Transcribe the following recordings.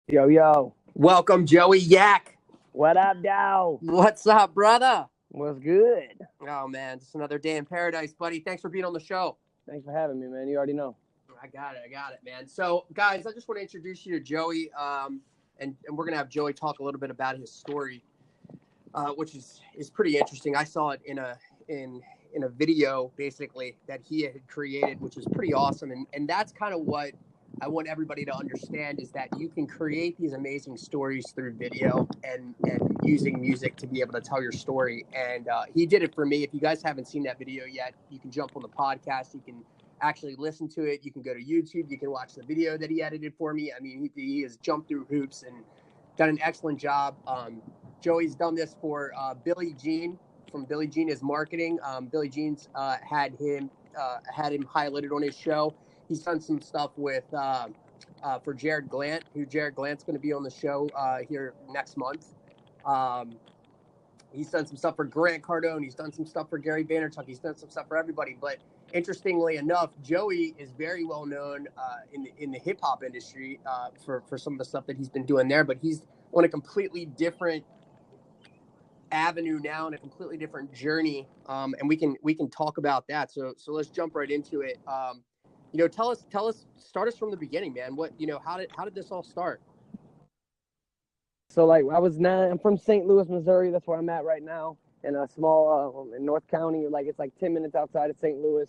Yo, yo. Welcome, Joey Yak. What up, Dow? What's up, brother? What's good? Oh, man, just another day in paradise, buddy. Thanks for being on the show. Thanks for having me, man. You already know. I got it, man. So, guys, I just want to introduce you to Joey, and we're going to have Joey talk a little bit about his story, which is pretty interesting. I saw it in a video, basically, that he had created, which is pretty awesome. And that's kind of what I want everybody to understand is that you can create these amazing stories through video and using music to be able to tell your story. And he did it for me. If you guys haven't seen that video yet, you can jump on the podcast. You can actually listen to it. You can go to YouTube. You can watch the video that he edited for me. I mean, he has jumped through hoops and done an excellent job. Joey's done this for Billy Jean from Billy Jean is Marketing. Billy Jean's had him highlighted on his show. He's done some stuff with for Jared Glant, who Jared Glant's going to be on the show here next month. He's done some stuff for Grant Cardone. He's done some stuff for Gary Vaynerchuk. He's done some stuff for everybody. But interestingly enough, Joey is very well known in the hip hop industry for some of the stuff that he's been doing there. But he's on a completely different avenue now and a completely different journey. And we can talk about that. So let's jump right into it. Tell us, start us from the beginning, man. How did this all start? So, like, I was 9. I'm from St. Louis, Missouri. That's where I'm at right now, in a small in North County. Like, it's like 10 minutes outside of St. Louis.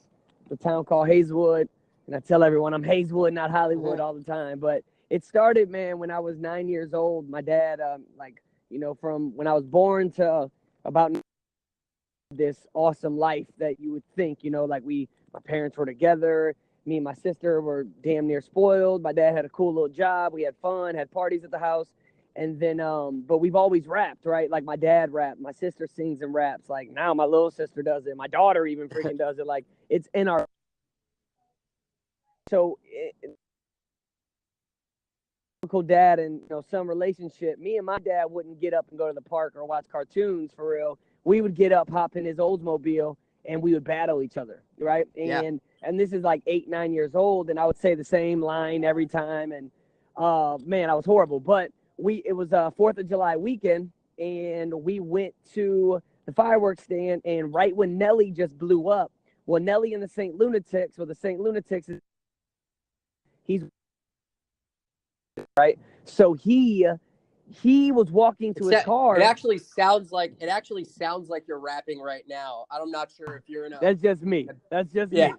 The town called Hazelwood, and I tell everyone I'm Hazelwood, not Hollywood, all the time. But it started, man, when I was 9 years old. My dad, from when I was born to about this awesome life that you would think, like my parents were together. Me and my sister were damn near spoiled. My dad had a cool little job. We had fun, had parties at the house. And then, but we've always rapped, right? Like my dad rapped, my sister sings and raps. Like now my little sister does it. My daughter even freaking does it. Like it's in our, so typical dad and, some relationship. Me and my dad wouldn't get up and go to the park or watch cartoons for real. We would get up, hop in his Oldsmobile, and we would battle each other, right? And this is like 8, 9 years old, and I would say the same line every time. And man, I was horrible. But it was a 4th of July weekend, and we went to the fireworks stand, and right when Nelly just blew up, well, Nelly and the St. Lunatics, he's right. So he was walking to his car. It actually sounds like you're rapping right now. I'm not sure if you're in a. That's just me. That's just me.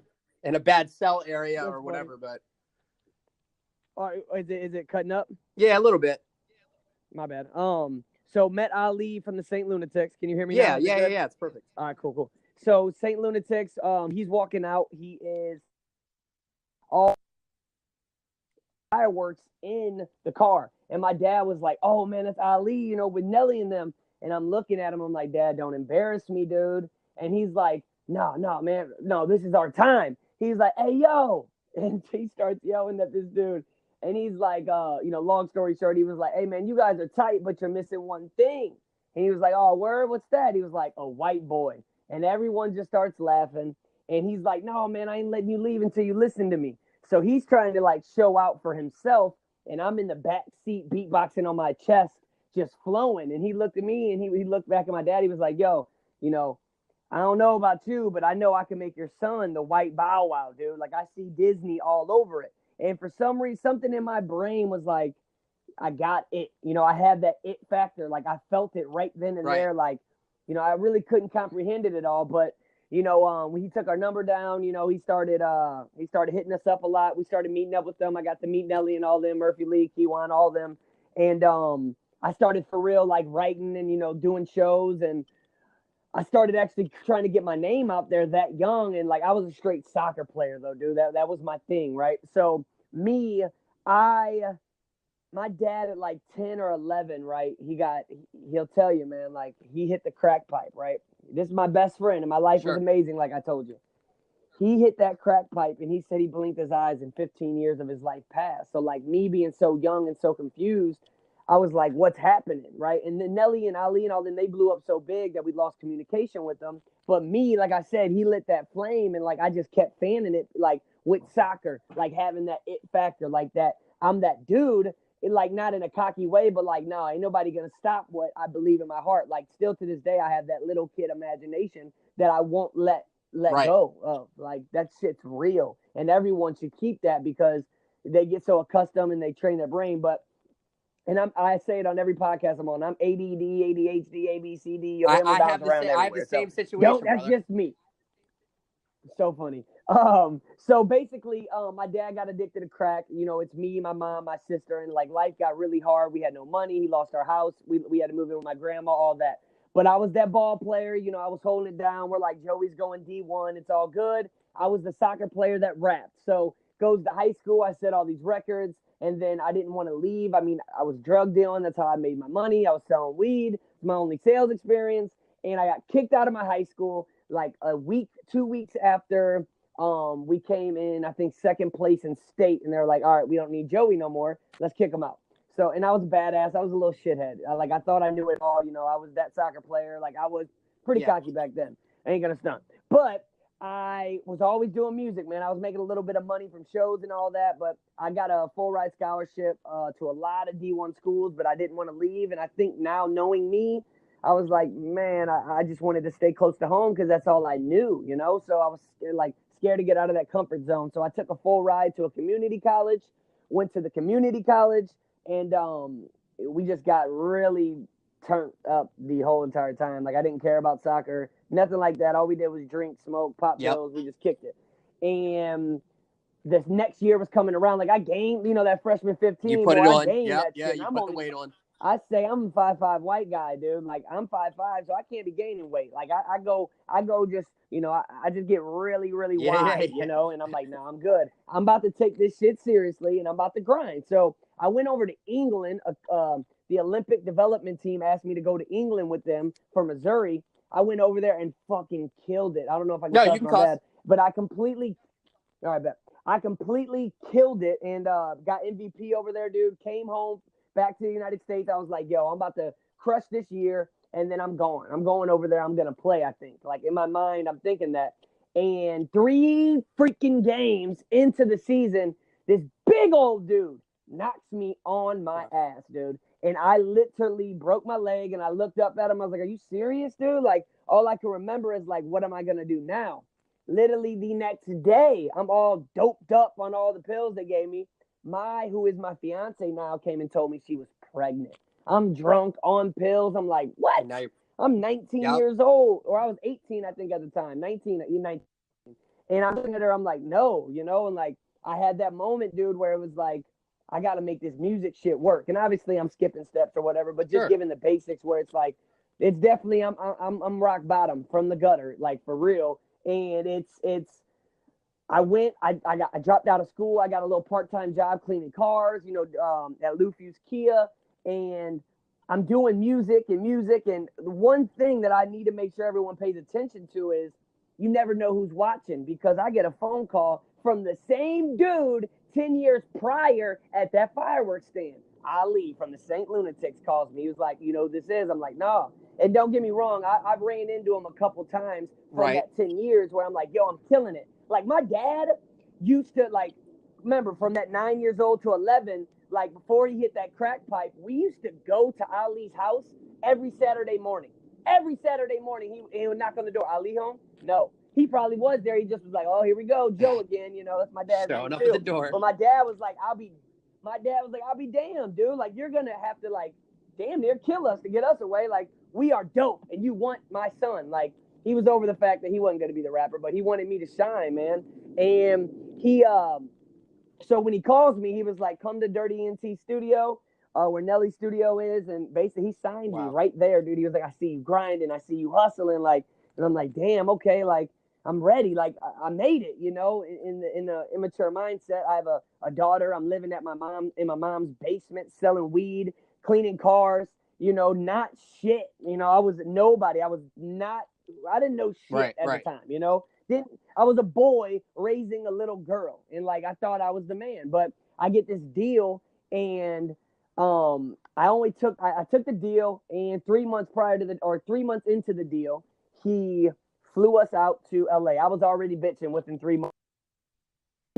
In a bad cell area or whatever, but. Is it cutting up? Yeah, a little bit. My bad. So met Ali from the St. Lunatics. Can you hear me now? Yeah. It's perfect. All right, cool. So St. Lunatics, he's walking out. He is all fireworks in the car. And my dad was like, oh, man, it's Ali, with Nelly and them. And I'm looking at him. I'm like, Dad, don't embarrass me, dude. And he's like, no, man. No, this is our time. He's like, hey, yo. And he starts yelling at this dude. And he's like, long story short, he was like, hey, man, you guys are tight, but you're missing one thing. And he was like, oh, word, what's that? He was like, a white boy. And everyone just starts laughing. And he's like, no, man, I ain't letting you leave until you listen to me. So he's trying to like show out for himself. And I'm in the back seat beatboxing on my chest, just flowing. And he looked at me and he looked back at my dad. He was like, yo, I don't know about you, but I know I can make your son the white Bow Wow, dude. Like I see Disney all over it. And for some reason, something in my brain was like, I got it. I had that it factor. Like I felt it right then and there. Like, I really couldn't comprehend it at all. But, when he took our number down, he started hitting us up a lot. We started meeting up with them. I got to meet Nelly and all them, Murphy Lee, Kiwan, all them. And I started for real, like writing and, doing shows. And I started actually trying to get my name out there that young. And like, I was a straight soccer player though, dude. That was my thing. Right. So my dad at like 10 or 11, right? He'll tell you, man, like he hit the crack pipe, right? This is my best friend and my life was amazing. Like I told you, he hit that crack pipe and he said he blinked his eyes and 15 years of his life passed. So like me being so young and so confused, I was like, what's happening, right? And then Nelly and Ali and all them, they blew up so big that we lost communication with them. But me, like I said, he lit that flame and like I just kept fanning it like with soccer, like having that it factor like that. I'm that dude like not in a cocky way, but like, no, ain't nobody gonna stop what I believe in my heart. Like still to this day, I have that little kid imagination that I won't let Right. go of. Like that shit's real, and everyone should keep that because they get so accustomed and they train their brain. But and I say it on every podcast I'm on. I'm ADD, ADHD, ABCD. You'll hear me I bounce have around I have the everywhere. So same don't. situation, That's brother. just me. So funny. So basically, my dad got addicted to crack. You know, it's me, my mom, my sister, and like life got really hard. We had no money. He lost our house. We had to move in with my grandma, all that. But I was that ball player. You know, I was holding it down. We're like, Joey's going D1. It's all good. I was the soccer player that rapped. So goes to high school. I set all these records, and then I didn't want to leave. I mean, I was drug dealing. That's how I made my money. I was selling weed. It's my only sales experience, and I got kicked out of my high school like a week, 2 weeks after we came in, I think, second place in state, and they're like, all right, we don't need Joey no more. Let's kick him out. So, and I was badass. I was a little shithead. I thought I knew it all. You know, I was that soccer player. Like, I was pretty cocky back then. I ain't gonna stunt. But I was always doing music, man. I was making a little bit of money from shows and all that, but I got a full ride scholarship to a lot of D1 schools, but I didn't want to leave. And I think now, knowing me, I was like, man, I just wanted to stay close to home because that's all I knew, you know? So I was scared to get out of that comfort zone. So I took a full ride to a community college, went to the community college, and we just got really turned up the whole entire time. Like I didn't care about soccer, nothing like that. All we did was drink, smoke, pop Yep. pills. We just kicked it. And this next year was coming around. Like I gained, you know, that freshman 15. You put it I on. gained Yep. that Yeah, shit. you I'm put only the weight on. I say I'm a 5'5" white guy, dude. Like I'm 5'5", so I can't be gaining weight. Like I go just, you know, I just get really, really wide, you know, and I'm like, no, I'm good. I'm about to take this shit seriously, and I'm about to grind. So I went over to England. The Olympic development team asked me to go to England with them for Missouri. I went over there and fucking killed it. I don't know if I can No, cuss, you can my cuss. bad, but I completely. All right, bet. I completely killed it and got MVP over there, dude. Came home back to the United States. I was like, yo, I'm about to crush this year, and then I'm going. I'm going over there. I'm going to play, I think. Like, in my mind, I'm thinking that. And 3 freaking games into the season, this big old dude knocks me on my ass, dude. And I literally broke my leg, and I looked up at him. I was like, are you serious, dude? Like, all I can remember is, like, what am I going to do now? Literally the next day, I'm all doped up on all the pills they gave me. Who is my fiance now, came and told me she was pregnant. I'm drunk on pills. I'm like, what? And now you're. I'm 19 Yep. years old, or I was 18, I think, at the time. 19. And I'm looking at her, I'm like, no, you know, and like, I had that moment, dude, where it was like, I got to make this music shit work. And obviously, I'm skipping steps or whatever, but just giving the basics where it's like, it's definitely, I'm rock bottom from the gutter, like for real. And I went, I dropped out of school. I got a little part-time job cleaning cars, you know, at Lufuse Kia. And I'm doing music. And the one thing that I need to make sure everyone pays attention to is you never know who's watching, because I get a phone call from the same dude 10 years prior at that fireworks stand. Ali from the St. Lunatics calls me. He was like, you know who this is? I'm like, no. And don't get me wrong, I've ran into him a couple times from that 10 years where I'm like, yo, I'm killing it. Like my dad used to, like, remember from that 9 years old to 11, like before he hit that crack pipe, we used to go to Ali's house every Saturday morning. Every Saturday morning, he would knock on the door. Ali home? No. He probably was there. He just was like, oh, here we go, Joe again. You know, that's my dad's Showing name up too. at the door. But my dad was like, I'll be damned, dude. Like, you're going to have to, like, damn near kill us to get us away. Like, we are dope, and you want my son. Like, he was over the fact that he wasn't going to be the rapper, but he wanted me to shine, man. And he, so when he calls me, he was like, come to Dirty NT Studio, where Nelly's studio is. And basically, he signed me right there, dude. He was like, I see you grinding. I see you hustling. Like, and I'm like, damn, okay. Like, I'm ready. Like, I made it, you know, in the immature mindset. I have a daughter. I'm living in my mom's basement, selling weed, cleaning cars, you know, not shit. You know, I was nobody. I didn't know shit at the time, you know. I was a boy raising a little girl, and like I thought I was the man. But I get this deal, and I took the deal, and 3 months into the deal, he flew us out to LA. I was already bitching within 3 months.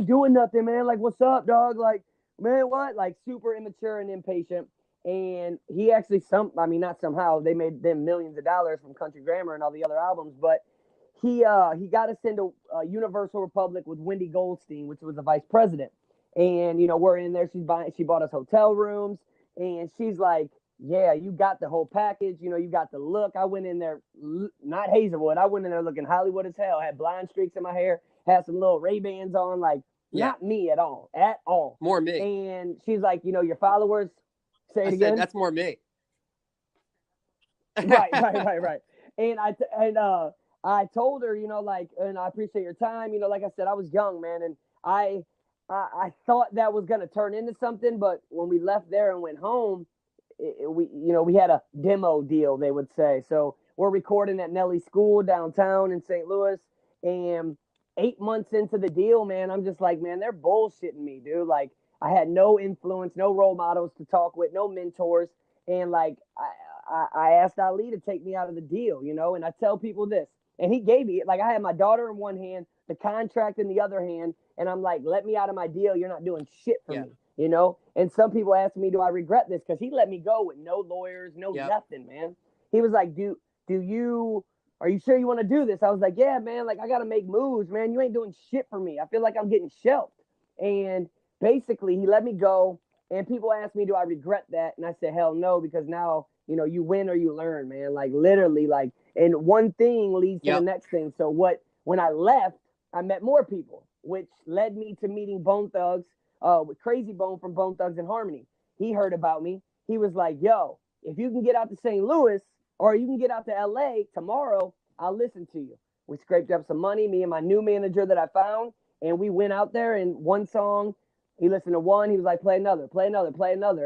Doing nothing, man. Like, what's up, dog? Like, man, what? Like super immature and impatient. And he actually not somehow, they made them millions of dollars from Country Grammar and all the other albums, but he got us into Universal Republic with Wendy Goldstein, which was the vice president. And we're in there. She bought us hotel rooms, and she's like, "Yeah, you got the whole package. You got the look." I went in there, not Hazelwood. I went in there looking Hollywood as hell. Had blind streaks in my hair. Had some little Ray-Bans on, like not me at all. More me. And she's like, your followers. Say it again. That's more me. Right. And I told her, and I appreciate your time. Like I said, I was young, man, and I thought that was gonna turn into something, but when we left there and went home, we had a demo deal, they would say. So we're recording at Nelly School downtown in St. Louis, and 8 months into the deal, man, I'm just like, man, they're bullshitting me, dude. Like, I had no influence, no role models to talk with, no mentors, and like I asked Ali to take me out of the deal, and I tell people this, and he gave me, like, I had my daughter in one hand, the contract in the other hand, and I'm like, let me out of my deal. You're not doing shit for me, And some people ask me, do I regret this? Because he let me go with no lawyers, no nothing, man. He was like, are you sure you want to do this? I was like, yeah, man, like, I got to make moves, man. You ain't doing shit for me. I feel like I'm getting shelved. And basically, he let me go. And people ask me, do I regret that? And I said, hell no, because now, you win or you learn, man. Like, literally, like, and one thing leads to the next thing. So when I left, I met more people, which led me to meeting Bone Thugs, with Crazy Bone from Bone Thugs and Harmony. He heard about me. He was like, yo, if you can get out to St. Louis or you can get out to LA tomorrow, I'll listen to you. We scraped up some money, me and my new manager that I found, and we went out there, and one song, he listened to one, he was like, play another.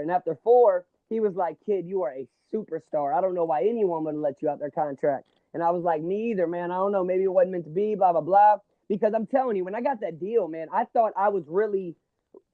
And after 4, he was like, kid, you are a superstar. I don't know why anyone would let you out their contract. And I was like, me either, man. I don't know. Maybe it wasn't meant to be, blah, blah, blah. Because I'm telling you, when I got that deal, man, I thought I was really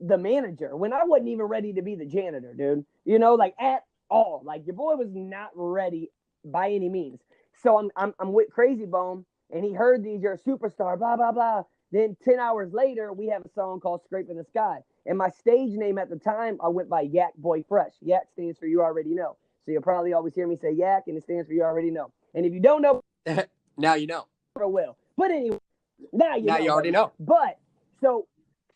the manager when I wasn't even ready to be the janitor, dude. Like, at all. Like, your boy was not ready by any means. So I'm with Crazy Bone, and he heard these, you're a superstar, blah, blah, blah. Then 10 hours later, we have a song called Scraping the Sky. And my stage name at the time, I went by Yak Boy Fresh. Yak stands for You Already Know. So you'll probably always hear me say Yak, and it stands for You Already Know. And if you don't know, now you know. I will. But anyway, now you already know. But so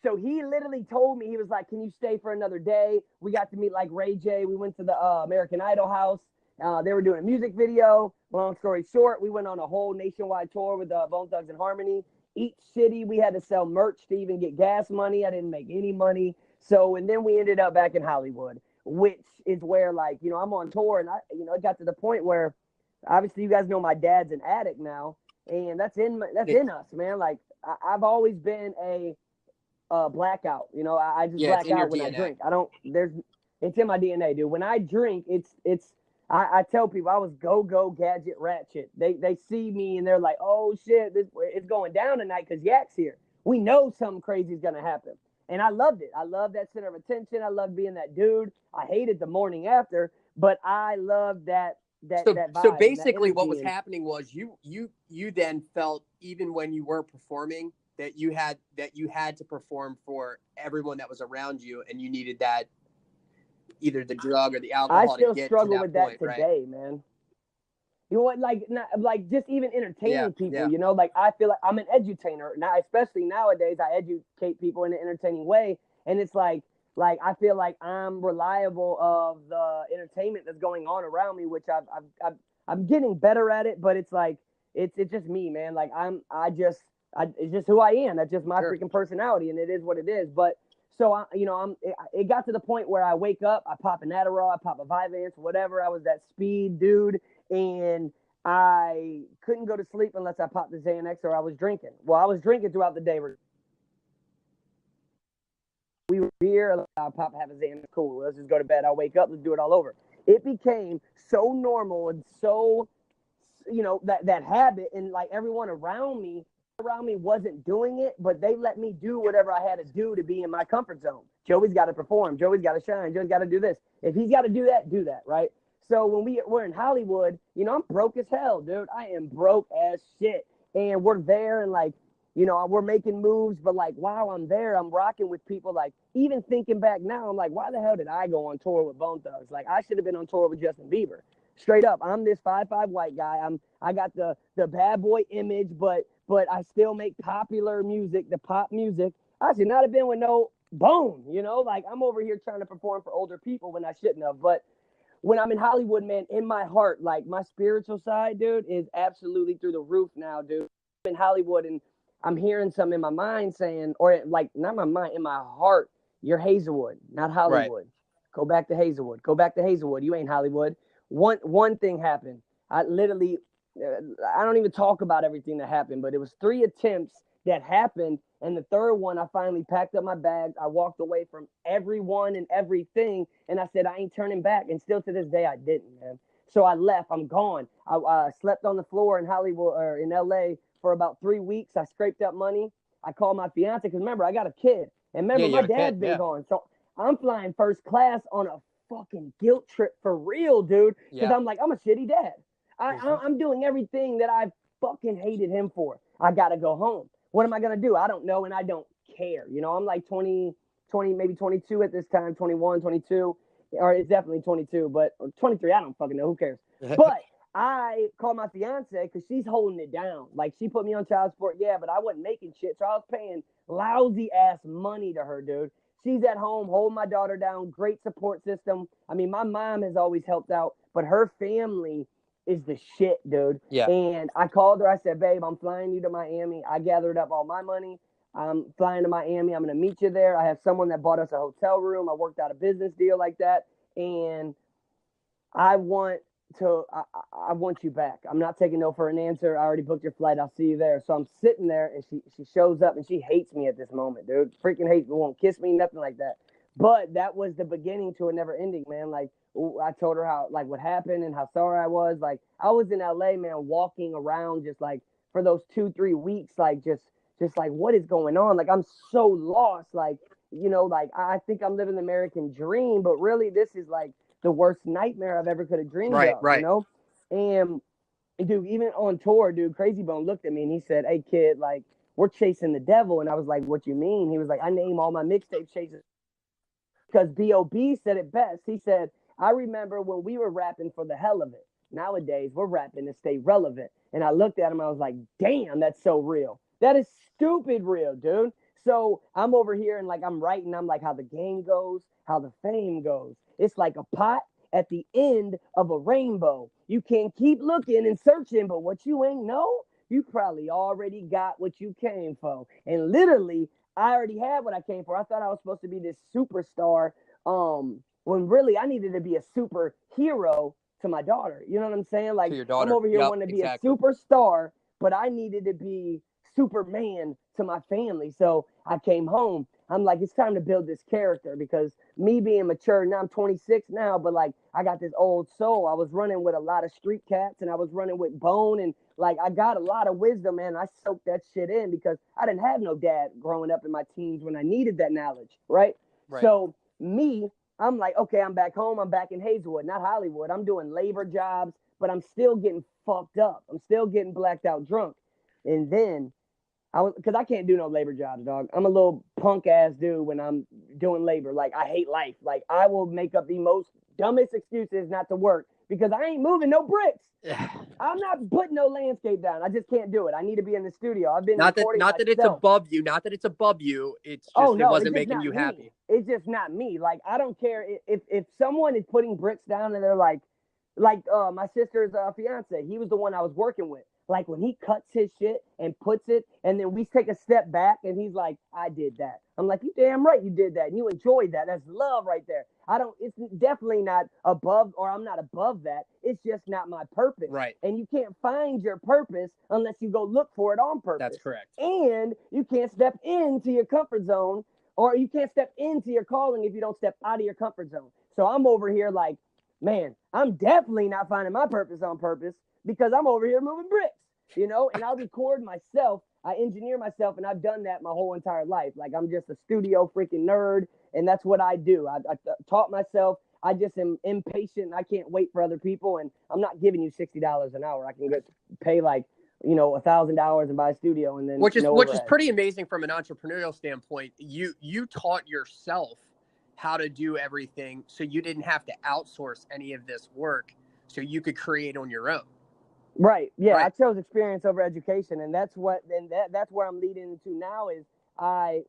he literally told me, he was like, can you stay for another day? We got to meet like Ray J. We went to the American Idol house. They were doing a music video. Long story short, we went on a whole nationwide tour with Bone Thugs and Harmony. Each city, we had to sell merch to even get gas money. I didn't make any money. So, and then we ended up back in Hollywood, which is where, like, I'm on tour, and it got to the point where, obviously, you guys know my dad's an addict now, and that's in us, man. Like, I've always been a blackout. I just black out when DNA. I drink. It's in my DNA, dude. When I drink, I tell people I was go gadget ratchet. They see me and they're like, oh shit, it's going down tonight because Yak's here. We know something crazy is gonna happen, and I loved it. I loved that center of attention. I loved being that dude. I hated the morning after, but I loved that vibe. So basically, what was happening was you then felt, even when you weren't performing, that you had to perform for everyone that was around you, and you needed that, either the drug or the alcohol. I still to get struggle to that with point, that today, right? man. You know what? Like just even entertaining people. Yeah. Like, I feel like I'm an edutainer now, especially nowadays. I educate people in an entertaining way, and it's like I feel like I'm reliable of the entertainment that's going on around me, which I'm getting better at it. But it's like it's just me, man. Like it's just who I am. That's just my freaking personality, and it is what it is. But so it got to the point where I wake up, I pop an Adderall, I pop a Vyvanse, whatever. I was that speed dude, and I couldn't go to sleep unless I popped the Xanax or I was drinking. Well, I was drinking throughout the day. We were here, I'll have a Xanax, cool. Let's just go to bed. I'll wake up, let's do it all over. It became so normal and so, that habit, and like everyone around me wasn't doing it, but they let me do whatever I had to do to be in my comfort zone. Joey's got to perform. Joey's got to shine. Joey's got to do this. If he's got to do that, right? So when we're in Hollywood, I'm broke as hell, dude. I am broke as shit. And we're there, and like, You know, we're making moves, but like while I'm there, I'm rocking with people. Like even thinking back now, I'm like, why the hell did I go on tour with Bone Thugs? Like I should have been on tour with Justin Bieber. Straight up, I'm this 5'5" white guy. I got the bad boy image, but I still make popular music, the pop music. I should not have been with no Bone. You know, like I'm over here trying to perform for older people when I shouldn't have. But when I'm in Hollywood, man, in my heart, like my spiritual side, dude, is absolutely through the roof now, dude. I'm in Hollywood and I'm hearing something in my mind saying, or like not my mind, in my heart, you're Hazelwood, not Hollywood. Right. Go back to Hazelwood. Go back to Hazelwood. You ain't Hollywood. One thing happened. I literally, I don't even talk about everything that happened, but it was 3 attempts that happened. And the third one, I finally packed up my bags. I walked away from everyone and everything. And I said, I ain't turning back. And still to this day, I didn't, man. So I left. I'm gone. I slept on the floor in Hollywood or in LA for about 3 weeks. I scraped up money. I called my fiance because remember, I got a kid. And remember, my dad's been gone. So I'm flying first class on a fucking guilt trip for real, dude. Because I'm like, I'm a shitty dad. I'm doing everything that I fucking hated him for. I got to go home. What am I going to do? I don't know, and I don't care. You know, I'm like 20, maybe 22 at this time, 21, 22, or it's definitely 22, but 23, I don't fucking know. Who cares? But I called my fiance because she's holding it down. Like, she put me on child support, yeah, but I wasn't making shit, so I was paying lousy-ass money to her, dude. She's at home holding my daughter down, great support system. I mean, my mom has always helped out, but her family is the shit, dude. Yeah. And I called her. I said, babe, I'm flying you to Miami. I gathered up all my money. I'm flying to Miami. I'm going to meet you there. I have someone that bought us a hotel room. I worked out a business deal like that. And I want you back. I'm not taking no for an answer. I already booked your flight. I'll see you there. So I'm sitting there and she shows up and she hates me at this moment, dude. Freaking hates me. Won't kiss me, nothing like that. But that was the beginning to a never ending, man. Like, I told her how, like, what happened and how sorry I was. Like, I was in LA, man, walking around just like for those 2-3 weeks, like just like, what is going on? Like, I'm so lost. Like, you know, like I think I'm living the American dream, but really this is like the worst nightmare I've ever could have dreamed of, you know? And dude, even on tour, dude, Crazy Bone looked at me and he said, hey kid, like, we're chasing the devil. And I was like, what you mean? He was like, I name all my mixtape chases because B.O.B. said it best. He said, I remember when we were rapping for the hell of it. Nowadays, we're rapping to stay relevant. And I looked at him, I was like, damn, that's so real. That is stupid real, dude. So I'm over here and like I'm writing, I'm like how the game goes, how the fame goes. It's like a pot at the end of a rainbow. You can keep looking and searching, but what you ain't know, you probably already got what you came for. And literally, I already had what I came for. I thought I was supposed to be this superstar. When really I needed to be a superhero to my daughter. You know what I'm saying? Like, I'm over here wanting to be a superstar, but I needed to be Superman to my family. So I came home. I'm like, it's time to build this character because me being mature, now I'm 26 now, but like I got this old soul. I was running with a lot of street cats and I was running with Bone and like I got a lot of wisdom, man. I soaked that shit in because I didn't have no dad growing up in my teens when I needed that knowledge, right? So me, I'm like, okay, I'm back home. I'm back in Hazelwood, not Hollywood. I'm doing labor jobs, but I'm still getting fucked up. I'm still getting blacked out drunk. And then because I can't do no labor jobs, dog. I'm a little punk ass dude when I'm doing labor. Like, I hate life. Like, I will make up the most dumbest excuses not to work because I ain't moving no bricks. I'm not putting no landscape down. I just can't do it. I need to be in the studio. I've been not that it's above you. Not that it's above you. It's just it wasn't making you happy. It's just not me. Like, I don't care if someone is putting bricks down and they're like my sister's fiance. He was the one I was working with. Like when he cuts his shit and puts it, and then we take a step back, and he's like, "I did that." I'm like, "You damn right, you did that, and you enjoyed that. That's love right there." It's definitely not above, or I'm not above that. It's just not my purpose. Right. And you can't find your purpose unless you go look for it on purpose. That's correct. And you can't step into your comfort zone, or you can't step into your calling if you don't step out of your comfort zone. So I'm over here like, man, I'm definitely not finding my purpose on purpose because I'm over here moving bricks, you know, and I record myself. I engineer myself, and I've done that my whole entire life. Like, I'm just a studio freaking nerd, and that's what I do. I taught myself. I just am impatient. I can't wait for other people, and I'm not giving you $60 an hour. I can pay like $1,000 and buy a studio, and then which is overhead. pretty amazing from an entrepreneurial standpoint. You taught yourself how to do everything, so you didn't have to outsource any of this work, so you could create on your own. Right. Yeah. Right. I chose experience over education, and that's where I'm leading into now. Is I'm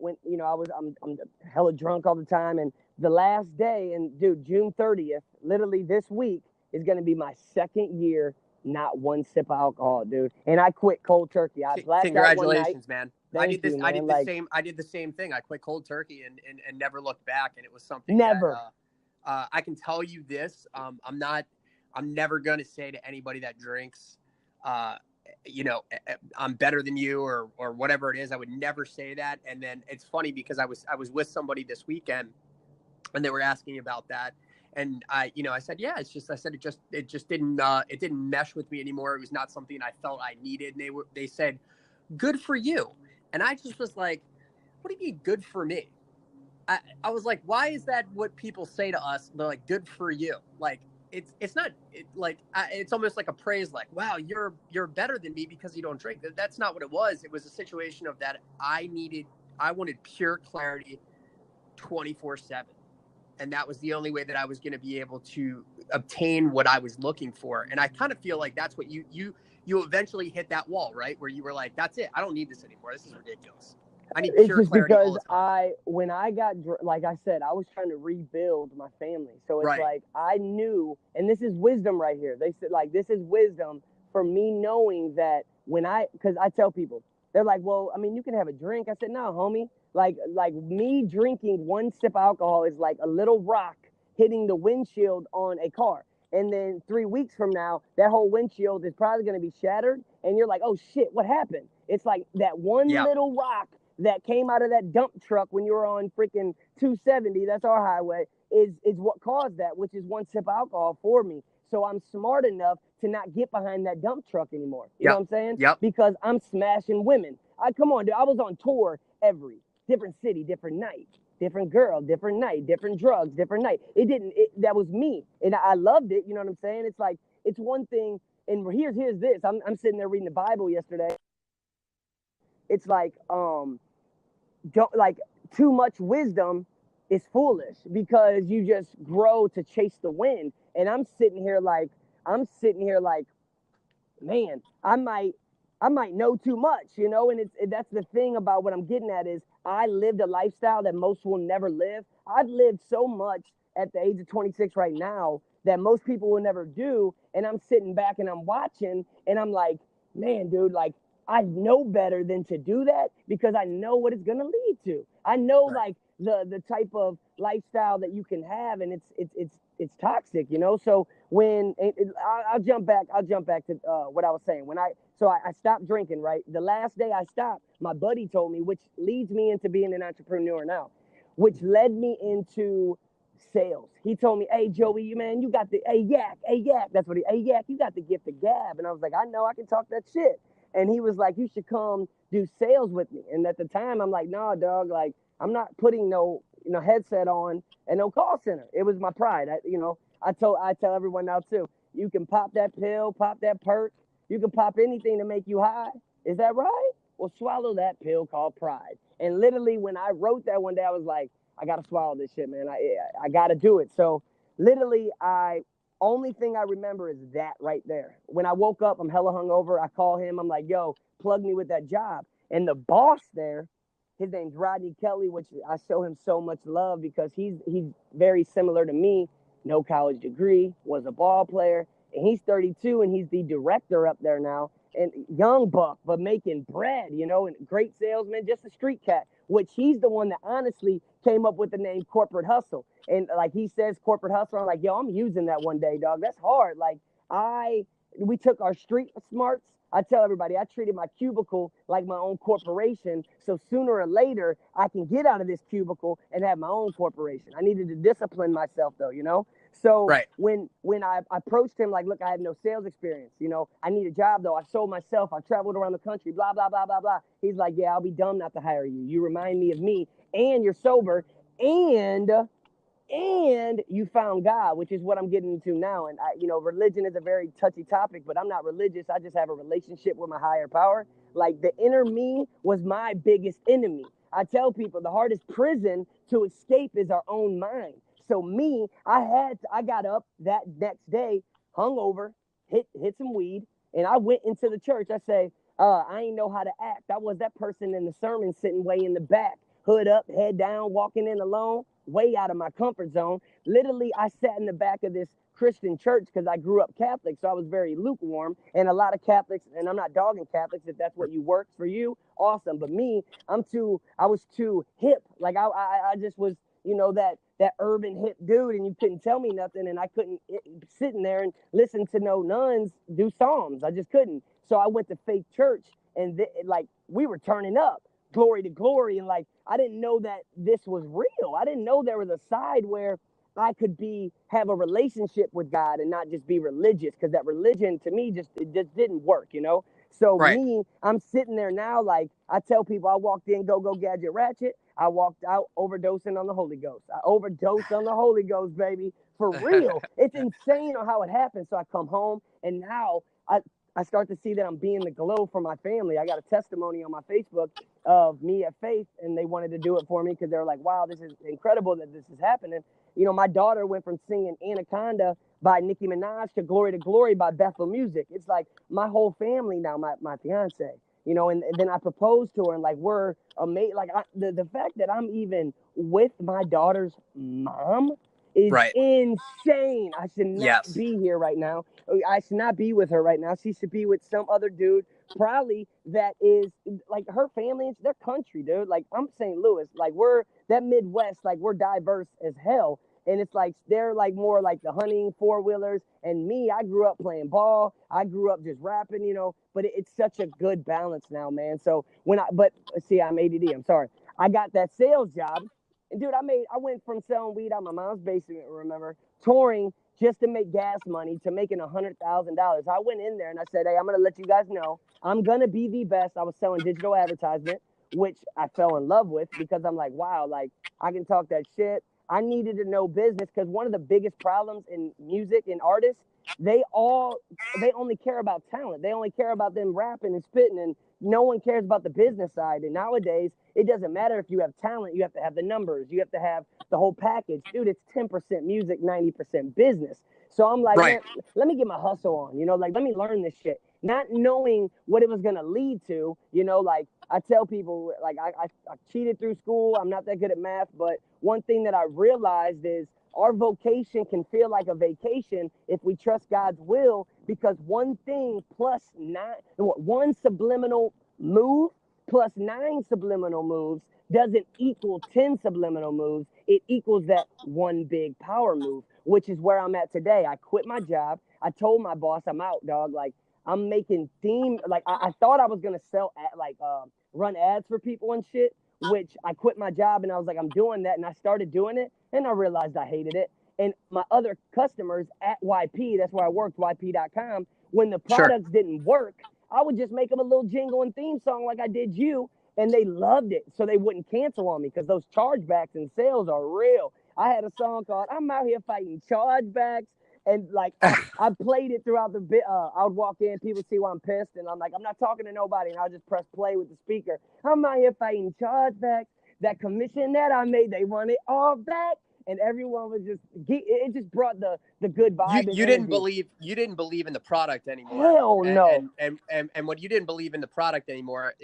hella drunk all the time, and the last day, and dude, June 30th, literally this week, is going to be my second year not one sip of alcohol, dude. And I quit cold turkey. I blacked out one night. Congratulations, man. I did the same thing. I quit cold turkey and never looked back. And it was something never. That, I can tell you this. I'm never going to say to anybody that drinks, I'm better than you or whatever it is. I would never say that. And then it's funny because I was with somebody this weekend and they were asking about that. And I said, yeah, it just didn't mesh with me anymore. It was not something I felt I needed. And they said, good for you. And I just was like, what do you mean good for me? I was like, why is that what people say to us? They're like, good for you. Like, it's not it's almost like a praise, like, wow, you're better than me because you don't drink. That's not what it was. It was a situation of that I wanted pure clarity 24/7. And that was the only way that I was going to be able to obtain what I was looking for. And I kind of feel like that's what you eventually hit that wall, right? Where you were like, that's it. I don't need this anymore. This is ridiculous. I need pure clarity all the time. When I got, like I said, I was trying to rebuild my family. So it's like, I knew, and this is wisdom right here. They said, like, this is wisdom for me knowing that because I tell people, they're like, well, I mean, you can have a drink. I said, no, homie. Like me drinking one sip of alcohol is like a little rock hitting the windshield on a car. And then 3 weeks from now, that whole windshield is probably going to be shattered. And you're like, oh, shit, what happened? It's like that one little rock that came out of that dump truck when you were on freaking 270, that's our highway, is what caused that, which is one sip of alcohol for me. So I'm smart enough to not get behind that dump truck anymore. You know what I'm saying? Yep. Because I'm smashing women. Come on, dude. I was on tour every different city, different night, different girl, different night, different drugs, different night. That was me. And I loved it. You know what I'm saying? It's like, it's one thing. And here's this. I'm sitting there reading the Bible yesterday. It's like, too much wisdom is foolish because you just grow to chase the wind. And I'm sitting here like, man, I might know too much, and that's the thing about what I'm getting at is I lived a lifestyle that most will never live. I've lived so much at the age of 26 right now that most people will never do. And I'm sitting back and I'm watching and I'm like, man, dude, like I know better than to do that because I know what it's going to lead to. I know like the type of lifestyle that you can have, and it's toxic, So when I'll jump back to what I was saying. So I stopped drinking, right? The last day I stopped, my buddy told me, which leads me into being an entrepreneur now, which led me into sales. He told me, hey, Joey, man, you got the yak. That's what yak, you got the gift of gab. And I was like, I know, I can talk that shit. And he was like, you should come do sales with me. And at the time, I'm like, nah, dog, like, I'm not putting no headset on and no call center. It was my pride. I tell everyone now too, you can pop that pill, pop that perk. You can pop anything to make you high. Is that right? Well, swallow that pill called pride. And literally when I wrote that one day, I was like, I got to swallow this shit, man. I got to do it. So literally only thing I remember is that right there. When I woke up, I'm hella hungover. I call him. I'm like, yo, plug me with that job. And the boss there, his name's Rodney Kelly, which I show him so much love because he's very similar to me. No college degree, was a ball player. And he's 32 and he's the director up there now. And young buck, but making bread, and great salesman, just a street cat, which he's the one that honestly came up with the name Corporate Hustle. And like he says, Corporate Hustle, I'm like, yo, I'm using that one day, dog. That's hard. Like we took our street smarts. I tell everybody, I treated my cubicle like my own corporation. So sooner or later, I can get out of this cubicle and have my own corporation. I needed to discipline myself though, So when I approached him, like, look, I have no sales experience. I need a job, though. I sold myself. I traveled around the country, blah, blah, blah, blah, blah. He's like, yeah, I'll be dumb not to hire you. You remind me of me, and you're sober, and and you found God, which is what I'm getting into now. And religion is a very touchy topic, but I'm not religious. I just have a relationship with my higher power. Like the inner me was my biggest enemy. I tell people the hardest prison to escape is our own mind. So me, I got up that next day, hungover, hit some weed, and I went into the church. I say, I ain't know how to act. I was that person in the sermon sitting way in the back, hood up, head down, walking in alone, way out of my comfort zone. Literally, I sat in the back of this Christian church because I grew up Catholic, so I was very lukewarm. And a lot of Catholics, and I'm not dogging Catholics, if that's what you works for you, awesome. But me, I was too hip. Like I just was, that urban hip dude, and you couldn't tell me nothing, and I couldn't sit in there and listen to no nuns do psalms. I just couldn't. So I went to faith church, and like we were turning up, glory to glory, and like I didn't know that this was real. I didn't know there was a side where I could have a relationship with God and not just be religious, because that religion to me just didn't work, So Right. me, I'm sitting there now, like I tell people, I walked in, go gadget ratchet. I walked out overdosing on the Holy Ghost. I overdosed on the Holy Ghost, baby, for real. It's insane on how it happens. So I come home, and now I start to see that I'm being the glow for my family. I got a testimony on my Facebook of me at Faith, and they wanted to do it for me because they were like, wow, this is incredible that this is happening. My daughter went from singing Anaconda by Nicki Minaj to Glory by Bethel Music. It's like my whole family now, my fiance, and then I proposed to her, and like we're amazing. Like the fact that I'm even with my daughter's mom is Right. insane. I should not Yes. be here right now. I should not be with her right now. She should be with some other dude, probably that is like her family. It's their country, dude. Like I'm St. Louis. Like we're that Midwest. Like we're diverse as hell. And it's like they're like more like the hunting four-wheelers. And me, I grew up playing ball. I grew up just rapping, but it's such a good balance now, man. So but see, I'm ADD. I'm sorry. I got that sales job. And dude, I went from selling weed out my mom's basement, remember, touring just to make gas money to making $100,000. I went in there and I said, hey, I'm going to let you guys know I'm going to be the best. I was selling digital advertisement, which I fell in love with because I'm like, wow, like I can talk that shit. I needed to know business because one of the biggest problems in music and artists, they only care about talent. They only care about them rapping and spitting, and no one cares about the business side. And nowadays, it doesn't matter if you have talent. You have to have the numbers. You have to have the whole package. Dude, it's 10% music, 90% business. So I'm like, Right. man, let me get my hustle on, like, let me learn this shit. Not knowing what it was going to lead to, like I tell people, like I cheated through school. I'm not that good at math, but one thing that I realized is our vocation can feel like a vacation if we trust God's will, because one thing plus one subliminal move plus 9 subliminal moves doesn't equal 10 subliminal moves. It equals that one big power move, which is where I'm at today. I quit my job. I told my boss, I'm out, dog. Like I'm making like I thought I was gonna run ads for people and shit, which I quit my job and I was like, I'm doing that, and I started doing it, and I realized I hated it. And my other customers at YP, that's where I worked, YP.com, when the products didn't work, I would just make them a little jingle and theme song like I did you, and they loved it, so they wouldn't cancel on me because those chargebacks and sales are real. I had a song called I'm Out Here Fighting Chargebacks, and like I played it throughout the bit. I would walk in, people see why I'm pissed, and I'm like, I'm not talking to nobody, and I'll just press play with the speaker. I'm out here fighting chargebacks. That commission that I made, they want it all back. And everyone was it just brought the good vibe. You didn't believe in the product anymore. Hell no. And when you didn't believe in the product anymore,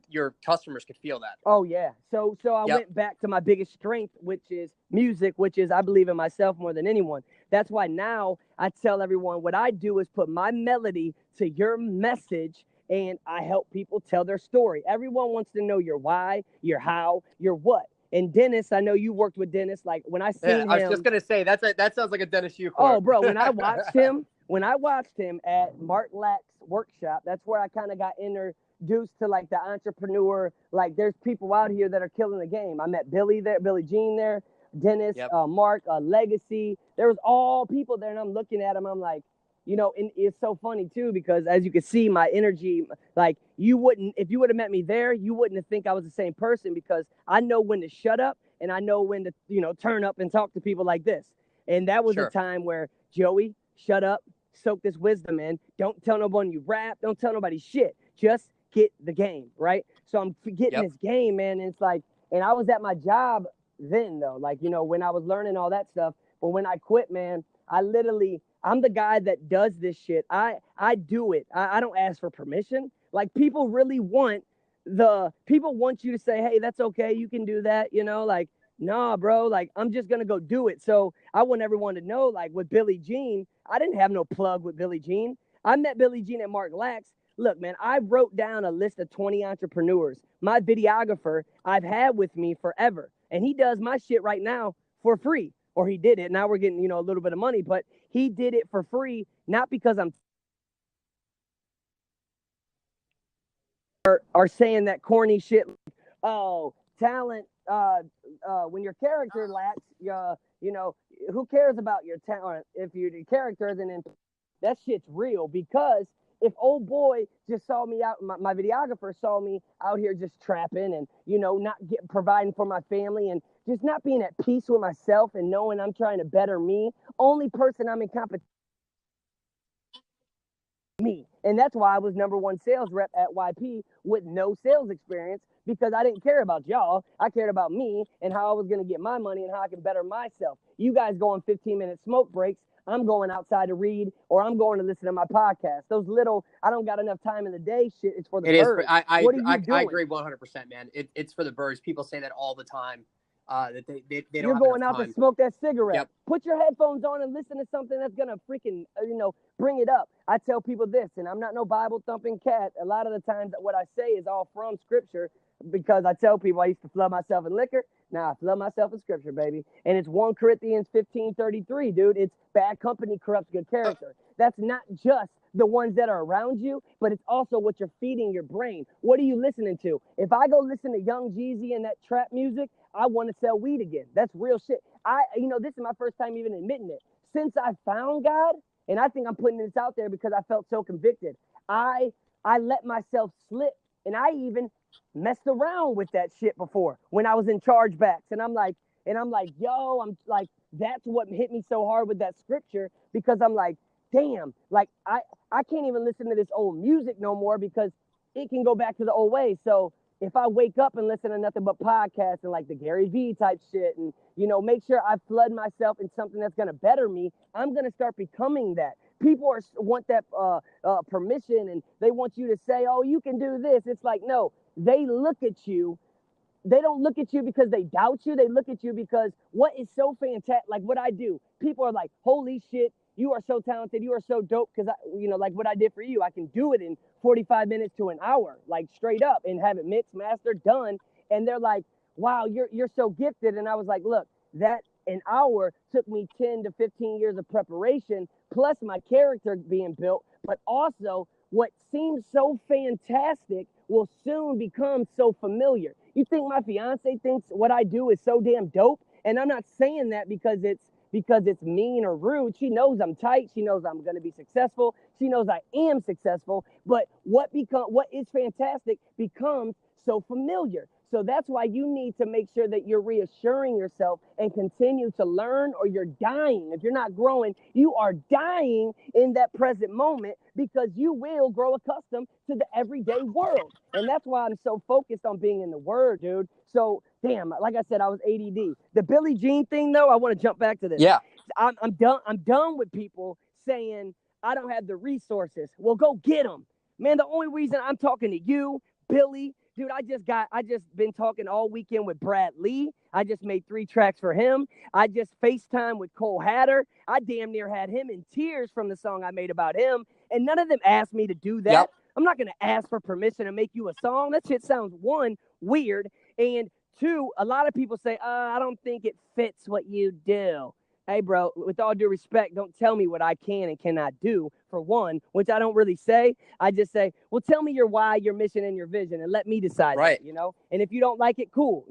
your customers could feel that. Oh yeah. So I went back to my biggest strength, which is music, which is I believe in myself more than anyone. That's why now I tell everyone what I do is put my melody to your message, and I help people tell their story. Everyone wants to know your why, your how, your what. And Dennis, I know you worked with Dennis. Like when I seen him, I was just gonna say that sounds like a Dennis Yu quote. Oh, bro, when I watched him at Mark Lack's workshop, that's where I kind of got introduced to like the entrepreneur. Like there's people out here that are killing the game. I met Billy Jean there, Dennis, Mark, Legacy. There was all people there, and I'm looking at him. I'm like, and it's so funny too, because as you can see, my energy, like if you would have met me there, you wouldn't have think I was the same person, because I know when to shut up and I know when to, turn up and talk to people like this. And that was a time where, Joey, shut up, soak this wisdom in. Don't tell nobody you rap. Don't tell nobody shit. Just get the game, right? So I'm getting this game, man. And it's like, and I was at my job then, though, like, when I was learning all that stuff. But when I quit, man, I'm the guy that does this shit. I do it. I don't ask for permission. Like, people want you to say, hey, that's okay, you can do that, like, nah, bro, like, I'm just gonna go do it. So I want everyone to know, like, with Billie Jean, I didn't have no plug with Billie Jean. I met Billie Jean at Mark Lax. Look, man, I wrote down a list of 20 entrepreneurs. My videographer I've had with me forever, and he does my shit right now for free, or he did it. Now we're getting, a little bit of money, but he did it for free, not because I'm are saying that corny shit. Oh, talent. When your character lacks, who cares about your talent if your character isn't in? That shit's real, because if old boy just saw me out, my videographer saw me out here just trapping and, not providing for my family and just not being at peace with myself and knowing I'm trying to better me. Only person I'm in competition me. And that's why I was #1 sales rep at YP with no sales experience, because I didn't care about y'all. I cared about me and how I was going to get my money and how I can better myself. You guys go on 15-minute smoke breaks. I'm going outside to read, or I'm going to listen to my podcast. Those little, I don't got enough time in the day shit. It's for the birds. What are you doing? I agree 100%, man. It's for the birds. People say that all the time. That they don't. You're going out to smoke that cigarette. Yep. Put your headphones on and listen to something that's gonna freaking bring it up. I tell people this, and I'm not no Bible thumping cat. A lot of the times what I say is all from scripture, because I tell people I used to flood myself in liquor. Now I flood myself in scripture, baby. And it's 1 Corinthians 15:33, dude. It's bad company corrupts good character. That's not just the ones that are around you, but it's also what you're feeding your brain. What are you listening to? If I go listen to Young Jeezy and that trap music, I want to sell weed again. That's real shit. This is my first time even admitting it. Since I found God, and I think I'm putting this out there because I felt so convicted, I let myself slip, and I even messed around with that shit before when I was in chargebacks. And I'm like, yo, I'm like, that's what hit me so hard with that scripture, because I'm like, damn, like I can't even listen to this old music no more, because it can go back to the old way. So if I wake up and listen to nothing but podcasts and like the Gary Vee type shit, and, make sure I flood myself in something that's going to better me, I'm going to start becoming that. People want that permission, and they want you to say, oh, you can do this. It's like, no, they look at you. They don't look at you because they doubt you. They look at you because what is so fantastic, like what I do, people are like, holy shit, you are so talented. You are so dope. Because, like what I did for you, I can do it in 45 minutes to an hour, like straight up, and have it mixed, mastered, done. And they're like, wow, you're so gifted. And I was like, look, that an hour took me 10 to 15 years of preparation, plus my character being built. But also, what seems so fantastic will soon become so familiar. You think my fiance thinks what I do is so damn dope? And I'm not saying that because it's mean or rude. She knows I'm tight. She knows I'm going to be successful. She knows I am successful. But what is fantastic becomes so familiar. So that's why you need to make sure that you're reassuring yourself and continue to learn, or you're dying. If you're not growing, you are dying in that present moment, because you will grow accustomed to the everyday world. And that's why I'm so focused on being in the Word, dude. So, damn, like I said, I was ADD. The Billie Jean thing, though, I want to jump back to this. Yeah. I'm done with people saying I don't have the resources. Well, go get them. Man, the only reason I'm talking to you, Billy, dude, I just been talking all weekend with Brad Lee. I just made 3 tracks for him. I just FaceTime with Cole Hatter. I damn near had him in tears from the song I made about him. And none of them asked me to do that. Yep. I'm not going to ask for permission to make you a song. That shit sounds, 1, weird. And 2, a lot of people say, I don't think it fits what you do. Hey, bro, with all due respect, don't tell me what I can and cannot do, for 1, which I don't really say. I just say, well, tell me your why, your mission, and your vision, and let me decide right. That, And if you don't like it, cool,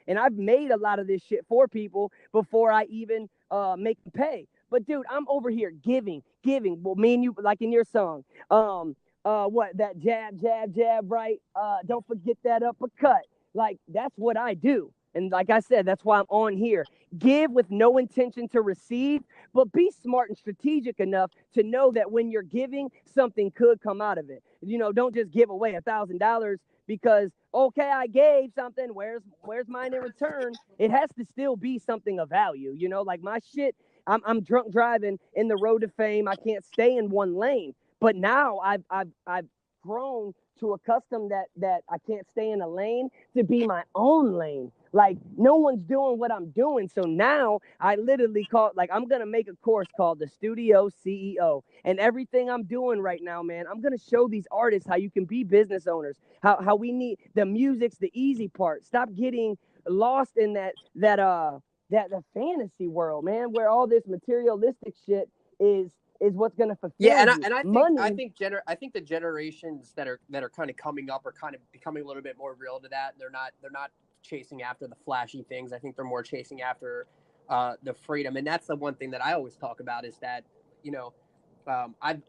And I've made a lot of this shit for people before I even make them pay. But, dude, I'm over here giving. Well, me and you, like in your song, that jab, right? Don't forget that uppercut. Like, that's what I do. And like I said, that's why I'm on here. Give with no intention to receive, but be smart and strategic enough to know that when you're giving, something could come out of it. Don't just give away $1,000 because okay, I gave something. Where's mine in return? It has to still be something of value. Like my shit. I'm drunk driving in the road to fame. I can't stay in one lane. But now I've grown to accustom that I can't stay in a lane to be my own lane. Like no one's doing what I'm doing. So now I literally I'm gonna make a course called the Studio CEO. And everything I'm doing right now, man, I'm gonna show these artists how you can be business owners, how we need the music's the easy part. Stop getting lost in the fantasy world, man, where all this materialistic shit is what's going to fulfill yeah, you. And I Money. I think the generations that are kind of coming up are kind of becoming a little bit more real to that. They're not chasing after the flashy things. I think they're more chasing after the freedom, and that's the one thing that I always talk about is that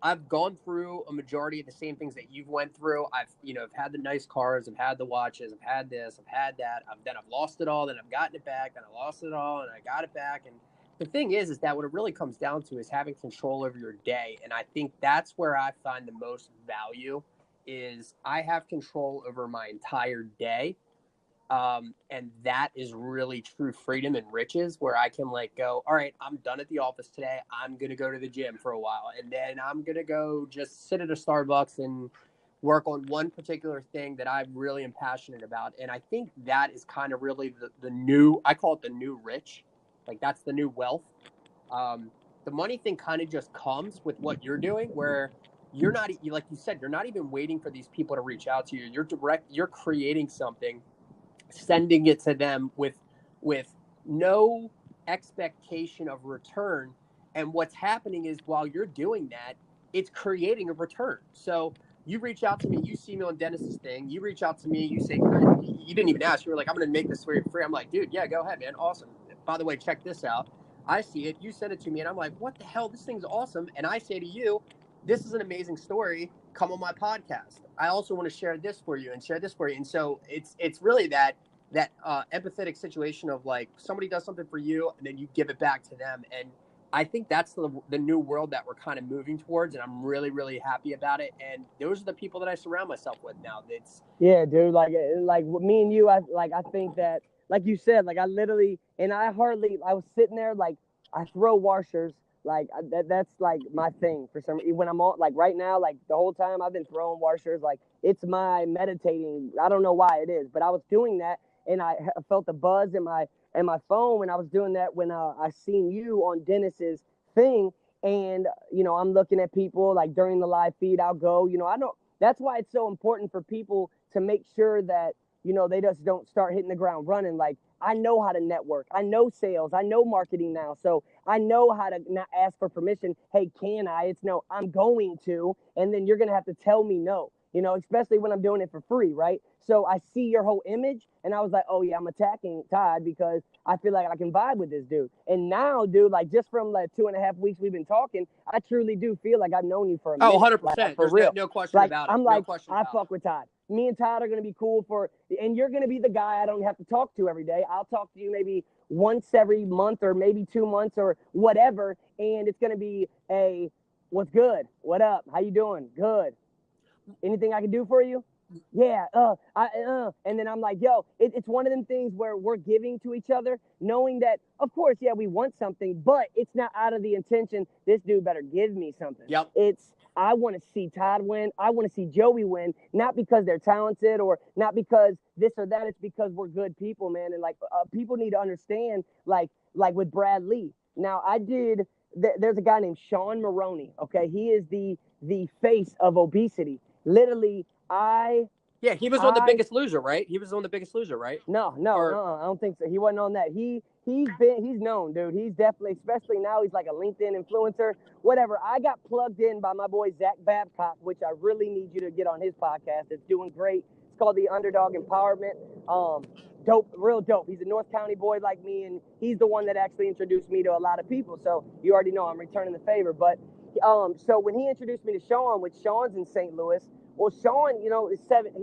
I've gone through a majority of the same things that you've went through. I've had the nice cars, I've had the watches, I've had this, I've had that. Then I've lost it all, then I've gotten it back, then I lost it all, and I got it back. And the thing is that what it really comes down to is having control over your day. And I think that's where I find the most value is I have control over my entire day. And that is really true freedom and riches where I can go, all right, I'm done at the office today. I'm going to go to the gym for a while. And then I'm going to go just sit at a Starbucks and work on one particular thing that I really am passionate about. And I think that is kind of really the new, I call it the new rich. That's the new wealth. The money thing kind of just comes with what you're doing where you're not, like you said, you're not even waiting for these people to reach out to you. You're creating something, sending it to them with no expectation of return. And what's happening is while you're doing that, it's creating a return. So you reach out to me, you see me on Dennis's thing, you reach out to me, you say, you didn't even ask, you were like, I'm going to make this for you free. I'm like, dude, yeah, go ahead, man. Awesome. By the way, check this out. I see it. You send it to me and I'm like, what the hell? This thing's awesome. And I say to you, this is an amazing story. Come on my podcast. I also want to share this for you and share this for you. And so it's really that empathetic situation of somebody does something for you and then you give it back to them. And I think that's the new world that we're kind of moving towards. And I'm really, really happy about it. And those are the people that I surround myself with now. Yeah, dude. Like me and you, I think that, like you said, I literally, and I was sitting there, I throw washers. That's my thing for some when I'm on right now, the whole time I've been throwing washers. It's my meditating. I don't know why it is, but I was doing that and I felt the buzz in my phone when I was doing that when I seen you on Dennis's thing. And I'm looking at people during the live feed. I'll go, I know that's why it's so important for people to make sure that they just don't start hitting the ground running. I know how to network. I know sales. I know marketing now. So I know how to not ask for permission. Hey, can I? It's no, I'm going to. And then you're going to have to tell me no, especially when I'm doing it for free, right? So I see your whole image and I was like, oh, yeah, I'm attacking Todd because I feel like I can vibe with this dude. And now, dude, just from 2.5 weeks we've been talking, I truly do feel like I've known you for a minute. 100%. For real. No question about it. I'm I fuck with Todd. Me and Todd are going to be cool and you're going to be the guy I don't have to talk to every day. I'll talk to you maybe once every month or maybe 2 months or whatever. And it's going to be what's good? What up? How you doing? Good. Anything I can do for you? Yeah. And then I'm like, yo, it's one of them things where we're giving to each other, knowing that, of course, yeah, we want something, but it's not out of the intention, this dude better give me something. Yep. I want to see Todd win. I want to see Joey win, not because they're talented or not because this or that. It's because we're good people, man. And people need to understand, with Brad Lee. Now, there's a guy named Sean Maroney. Okay, he is the face of obesity. Literally, he was on The Biggest Loser, right? He was on The Biggest Loser, right? No, I don't think so. He wasn't on that. He's known, dude. He's definitely, especially now, he's like a LinkedIn influencer, whatever. I got plugged in by my boy Zach Babcock, which I really need you to get on his podcast. It's doing great. It's called The Underdog Empowerment. Dope, real dope. He's a North County boy like me, and he's the one that actually introduced me to a lot of people. So you already know I'm returning the favor. But so when he introduced me to Sean, which Sean's in St. Louis, well, Sean, he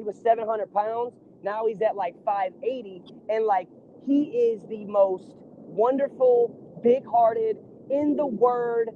was 700 pounds. Now he's at 580, and he is the most wonderful, big-hearted, in the word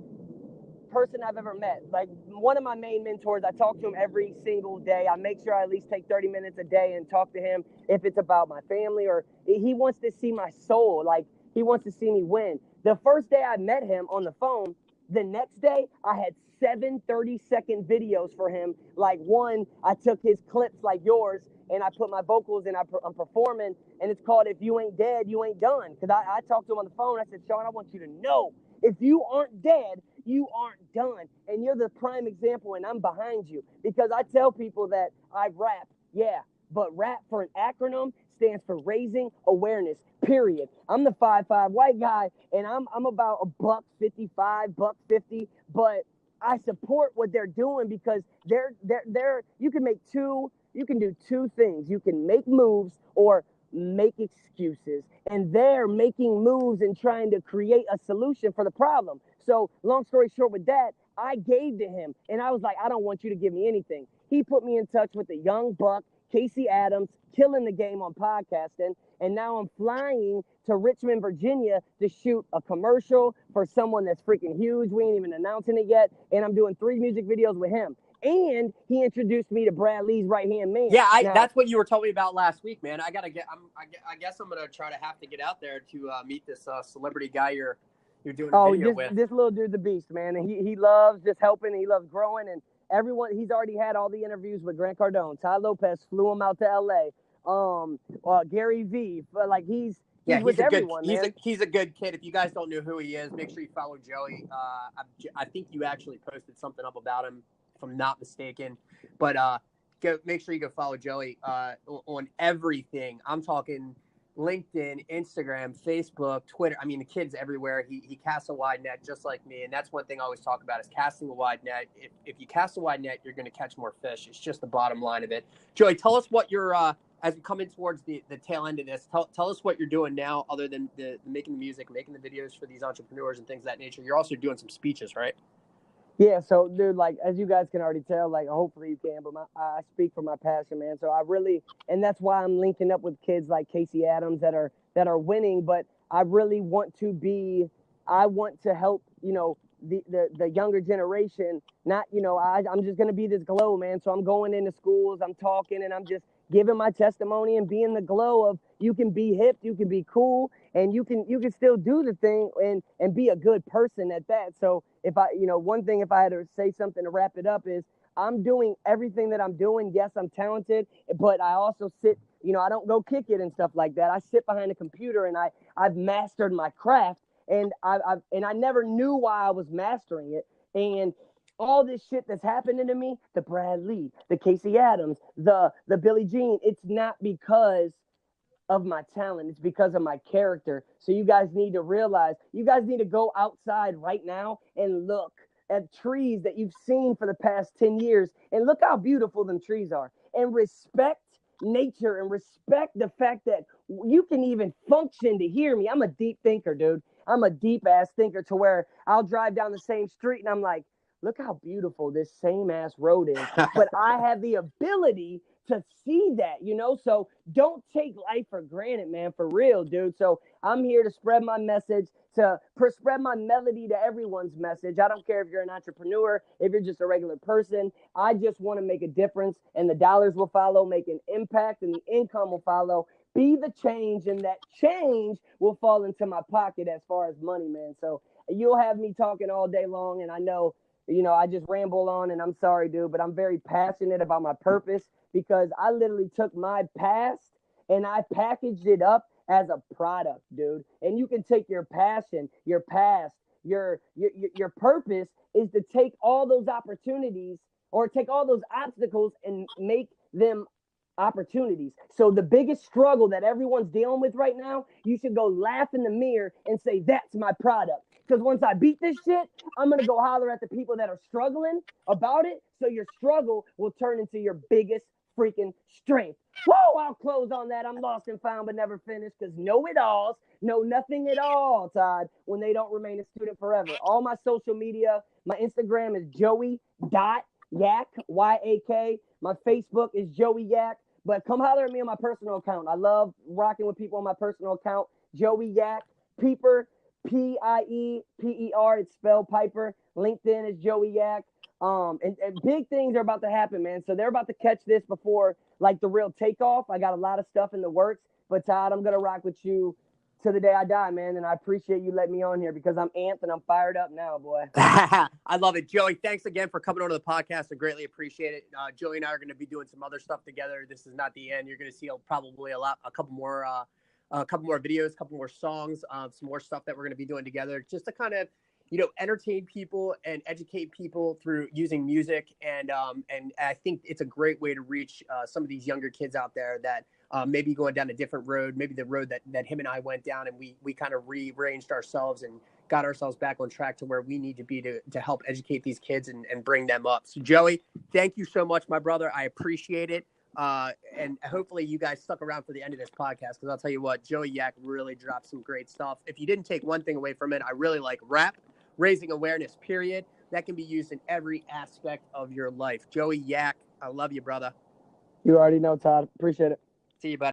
person I've ever met. Like, one of my main mentors, I talk to him every single day. I make sure I at least take 30 minutes a day and talk to him if it's about my family, or he wants to see my soul. Like, he wants to see me win. The first day I met him on the phone, the next day I had 7 30-second videos for him. Like, one, I took his clips like yours and I put my vocals and I'm performing, and it's called If You Ain't Dead, You Ain't Done. Because I talked to him on the phone. I said, Sean, I want you to know, if you aren't dead, you aren't done. And you're the prime example, and I'm behind you. Because I tell people that I rap, yeah, but rap, for an acronym, stands for raising awareness, period. I'm the 5'5" white guy, and I'm about $155, $150, but I support what they're doing because they're you can do two things. You can make moves or make excuses, and they're making moves and trying to create a solution for the problem. So long story short, with that, I gave to him, and I was like, I don't want you to give me anything. He put me in touch with the young buck, Casey Adams, killing the game on podcasting, and now I'm flying to Richmond, Virginia to shoot a commercial for someone that's freaking huge. We ain't even announcing it yet, and I'm doing 3 music videos with him. And he introduced me to Brad Lee's right-hand man. Yeah, that's what you were telling me about last week, man. I guess I'm gonna have to get out there to meet this celebrity guy you're doing a video with. This little dude, the beast, man, and he loves just helping. He loves growing, and everyone. He's already had all the interviews with Grant Cardone. Ty Lopez flew him out to L.A. Gary Vee, like he's with everyone, man. He's a good kid. If you guys don't know who he is, make sure you follow Joey. I think you actually posted something up about him, if I'm not mistaken. But make sure you go follow Joey on everything. I'm talking LinkedIn, Instagram, Facebook, Twitter. I mean, the kid's everywhere. He casts a wide net just like me, and that's one thing I always talk about is casting a wide net. If you cast a wide net, you're going to catch more fish. It's just the bottom line of it. Joey, tell us what you're as we come in towards the tail end of this. Tell us what you're doing now, other than the making the music, making the videos for these entrepreneurs and things of that nature. You're also doing some speeches, right? Yeah, so dude, like, as you guys can already tell, like, hopefully you can, but I speak from my passion, man. So and that's why I'm linking up with kids like Casey Adams that are winning. But I really want to help, the younger generation. Not, I'm just gonna be this glow, man. So I'm going into schools, I'm talking, and I'm just giving my testimony and being the glow of, you can be hip, you can be cool, and you can still do the thing and be a good person at that. So if one thing, if I had to say something to wrap it up, is I'm doing everything that I'm doing. Yes, I'm talented, but I also sit, I don't go kick it and stuff like that. I sit behind a computer and I've mastered my craft, and I never knew why I was mastering it. And all this shit that's happening to me, the Brad Lee, the Casey Adams, the Billie Jean, it's not because of my talent. It's because of my character. So you guys need to realize, you guys need to go outside right now and look at trees that you've seen for the past 10 years and look how beautiful them trees are, and respect nature and respect the fact that you can even function to hear me. I'm a deep thinker, dude. I'm a deep ass thinker, to where I'll drive down the same street and I'm like, look how beautiful this same ass road is. But I have the ability to see that, so don't take life for granted, man, for real, dude. So I'm here to spread my message, to spread my melody to everyone's message. I don't care if you're an entrepreneur, if you're just a regular person. I just want to make a difference, and the dollars will follow, make an impact, and the income will follow. Be the change, and that change will fall into my pocket as far as money, man. So you'll have me talking all day long, and I know, I just ramble on, and I'm sorry, dude, but I'm very passionate about my purpose, because I literally took my past and I packaged it up as a product, dude. And you can take your passion, your past, your purpose is to take all those opportunities, or take all those obstacles and make them opportunities. So the biggest struggle that everyone's dealing with right now, you should go laugh in the mirror and say, that's my product. Because once I beat this shit, I'm going to go holler at the people that are struggling about it. So your struggle will turn into your biggest freaking strength. Whoa, I'll close on that. I'm lost and found but never finished, because know-it-alls know nothing at all, Todd, when they don't remain a student forever. All my social media, my Instagram is joey.yak, Y-A-K. My Facebook is Joey Yak. But come holler at me on my personal account. I love rocking with people on my personal account. Joey Yak, Pieper, Pieper. It's spelled Piper. LinkedIn is Joey Yak. And big things are about to happen, man. So they're about to catch this before like the real takeoff. I got a lot of stuff in the works. But Todd, I'm gonna rock with you to the day I die, man. And I appreciate you letting me on here because I'm amped and I'm fired up now, boy. I love it. Joey, thanks again for coming on to the podcast. I greatly appreciate it. Joey and I are going to be doing some other stuff together. This is not the end. You're going to see probably a couple more videos, a couple more songs, some more stuff that we're going to be doing together just to kind of, entertain people and educate people through using music. And I think it's a great way to reach some of these younger kids out there that maybe going down a different road, maybe the road that him and I went down, and we kind of rearranged ourselves and got ourselves back on track to where we need to be to help educate these kids and bring them up. So Joey, thank you so much, my brother. I appreciate it. And hopefully you guys stuck around for the end of this podcast, because I'll tell you what, Joey Yak really dropped some great stuff. If you didn't take one thing away from it, I really like rap, raising awareness, period. That can be used in every aspect of your life. Joey Yak, I love you, brother. You already know, Todd. Appreciate it. See you, buddy.